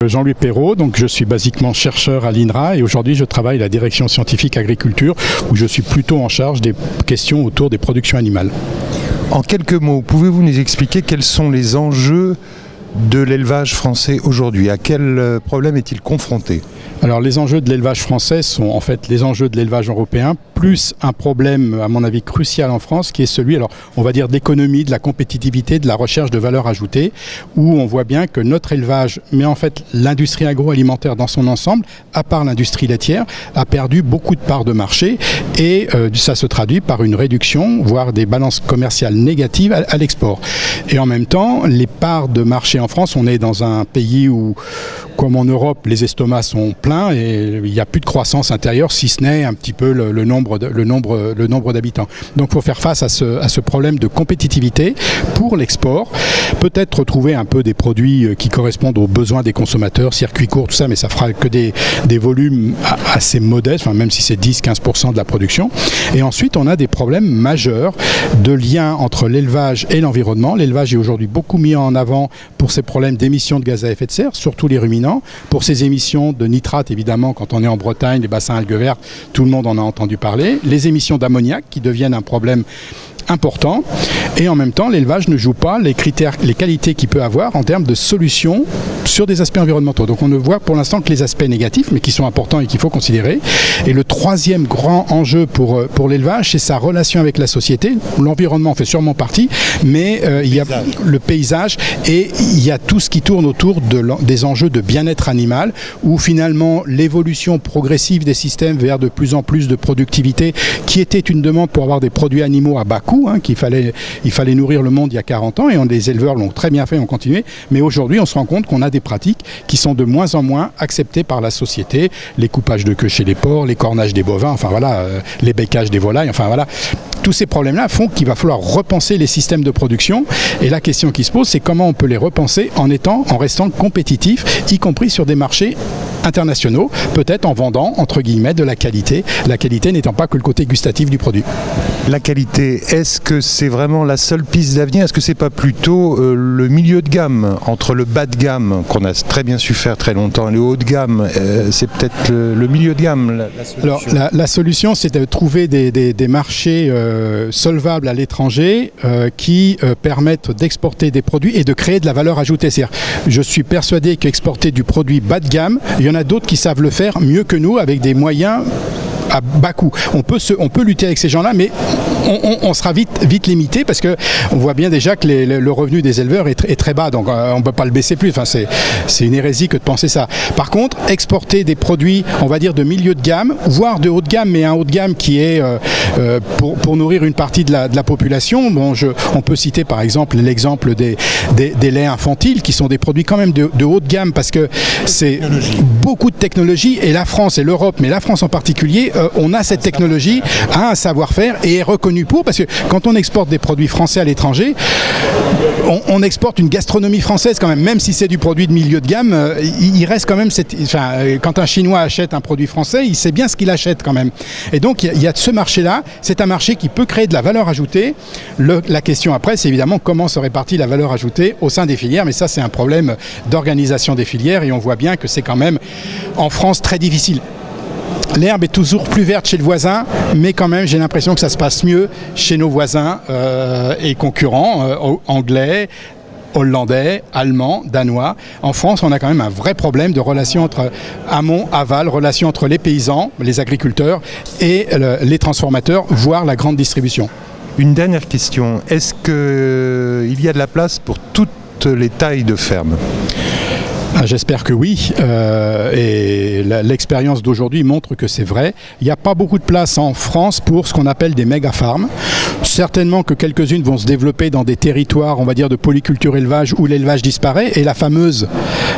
Jean-Louis Perrault, donc je suis basiquement chercheur à l'INRA et aujourd'hui je travaille à la direction scientifique agriculture où je suis plutôt en charge des questions autour des productions animales. En quelques mots, pouvez-vous nous expliquer quels sont les enjeux de l'élevage français aujourd'hui? À quel problème est-il confronté? Alors les enjeux de l'élevage français sont en fait les enjeux de l'élevage européen, plus un problème à mon avis crucial en France qui est celui, alors on va dire d'économie, de la compétitivité, de la recherche de valeur ajoutée, où on voit bien que notre élevage, mais en fait l'industrie agroalimentaire dans son ensemble, à part l'industrie laitière, a perdu beaucoup de parts de marché et ça se traduit par une réduction, voire des balances commerciales négatives à l'export. Et en même temps, les parts de marché en France, on est dans un pays où, comme en Europe, les estomacs sont pleins et il n'y a plus de croissance intérieure, si ce n'est un petit peu le nombre d'habitants. Donc il faut faire face à ce problème de compétitivité pour l'export. Peut-être trouver un peu des produits qui correspondent aux besoins des consommateurs, circuits courts, tout ça, mais ça fera que des volumes assez modestes, enfin, même si c'est 10-15% de la production. Et ensuite, on a des problèmes majeurs de lien entre l'élevage et l'environnement. L'élevage est aujourd'hui beaucoup mis en avant pour ses problèmes d'émissions de gaz à effet de serre, surtout les ruminants, pour ses émissions de nitrates, évidemment, quand on est en Bretagne, les bassins algues vertes, tout le monde en a entendu parler, les émissions d'ammoniac qui deviennent un problème important, et en même temps l'élevage ne joue pas les qualités qu'il peut avoir en termes de solutions sur des aspects environnementaux. Donc on ne voit pour l'instant que les aspects négatifs, mais qui sont importants et qu'il faut considérer. Et le troisième grand enjeu pour l'élevage, c'est sa relation avec la société. L'environnement en fait sûrement partie, mais il y a le paysage et il y a tout ce qui tourne autour des enjeux de bien-être animal, où finalement l'évolution progressive des systèmes vers de plus en plus de productivité, qui était une demande pour avoir des produits animaux à bas coût, il fallait nourrir le monde il y a 40 ans et les éleveurs l'ont très bien fait, ont continué, mais aujourd'hui on se rend compte qu'on a des pratiques qui sont de moins en moins acceptées par la société, les coupages de queue chez les porcs, les cornages des bovins, enfin voilà, les beccages des volailles, enfin voilà. Tous ces problèmes-là font qu'il va falloir repenser les systèmes de production et la question qui se pose, c'est comment on peut les repenser en restant compétitif, y compris sur des marchés internationaux, peut-être en vendant, entre guillemets, de la qualité n'étant pas que le côté gustatif du produit. La qualité, est-ce que c'est vraiment la seule piste d'avenir? Est-ce que c'est pas plutôt le milieu de gamme, entre le bas de gamme, qu'on a très bien su faire très longtemps, et le haut de gamme, c'est peut-être le milieu de gamme la solution? Alors la solution, c'est de trouver des marchés solvables à l'étranger qui permettent d'exporter des produits et de créer de la valeur ajoutée. C'est-à-dire, je suis persuadé qu'exporter du produit bas de gamme, il y en a d'autres qui savent le faire mieux que nous avec des moyens à bas coût. On peut lutter avec ces gens-là, mais on sera vite limité parce que on voit bien déjà que le revenu des éleveurs est très bas, donc on ne peut pas le baisser plus. Enfin, c'est une hérésie que de penser ça. Par contre, exporter des produits, on va dire de milieu de gamme, voire de haut de gamme, mais un haut de gamme qui est pour nourrir une partie de la population. Bon, on peut citer par exemple l'exemple des laits infantiles qui sont des produits quand même de haut de gamme parce que c'est beaucoup de technologie et la France et l'Europe, mais la France en particulier, on a cette technologie, a un savoir-faire et est reconnu pour, parce que quand on exporte des produits français à l'étranger, on exporte une gastronomie française quand même si c'est du produit de milieu de gamme, il reste quand même quand un Chinois achète un produit français, il sait bien ce qu'il achète quand même. Et donc il y a ce marché-là, c'est un marché qui peut créer de la valeur ajoutée. La question après, c'est évidemment comment se répartit la valeur ajoutée au sein des filières, mais ça c'est un problème d'organisation des filières et on voit bien que c'est quand même en France très difficile. L'herbe est toujours plus verte chez le voisin, mais quand même j'ai l'impression que ça se passe mieux chez nos voisins et concurrents anglais, hollandais, allemands, danois. En France, on a quand même un vrai problème de relation entre amont, aval, relation entre les paysans, les agriculteurs et les transformateurs, voire la grande distribution. Une dernière question, est-ce qu'il y a de la place pour toutes les tailles de ferme ? J'espère que oui, et l'expérience d'aujourd'hui montre que c'est vrai. Il n'y a pas beaucoup de place en France pour ce qu'on appelle des méga-farms. Certainement que quelques-unes vont se développer dans des territoires, on va dire, de polyculture élevage où l'élevage disparaît, et la fameuse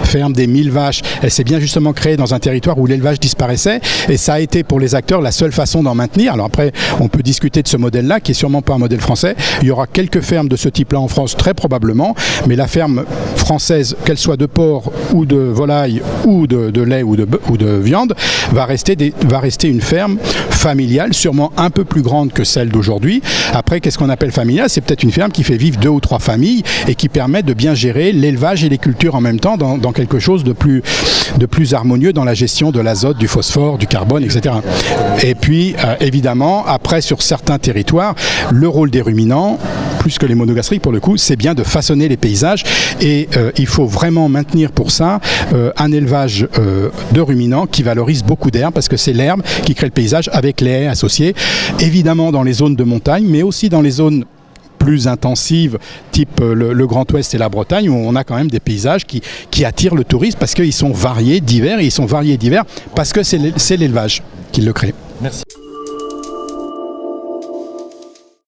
ferme des 1000 vaches, elle s'est bien justement créée dans un territoire où l'élevage disparaissait, et ça a été pour les acteurs la seule façon d'en maintenir. Alors après, on peut discuter de ce modèle-là, qui est sûrement pas un modèle français. Il y aura quelques fermes de ce type-là en France, très probablement, mais la ferme française, qu'elle soit de porc ou de volaille ou de lait ou de viande, va rester une ferme familiale, sûrement un peu plus grande que celle d'aujourd'hui. Après, qu'est-ce qu'on appelle familiale? C'est peut-être une ferme qui fait vivre 2 ou 3 familles et qui permet de bien gérer l'élevage et les cultures en même temps dans quelque chose de plus harmonieux dans la gestion de l'azote, du phosphore, du carbone, etc. Et puis, évidemment, après, sur certains territoires, le rôle des ruminants, plus que les monogastriques pour le coup, c'est bien de façonner les paysages et il faut vraiment maintenir pour ça un élevage de ruminants qui valorise beaucoup d'herbe parce que c'est l'herbe qui crée le paysage avec les haies associées, évidemment dans les zones de montagne mais aussi dans les zones plus intensives, type le Grand Ouest et la Bretagne, où on a quand même des paysages qui attirent le tourisme parce qu'ils sont variés, divers, et ils sont variés, divers parce que c'est l'élevage qui le crée. Merci.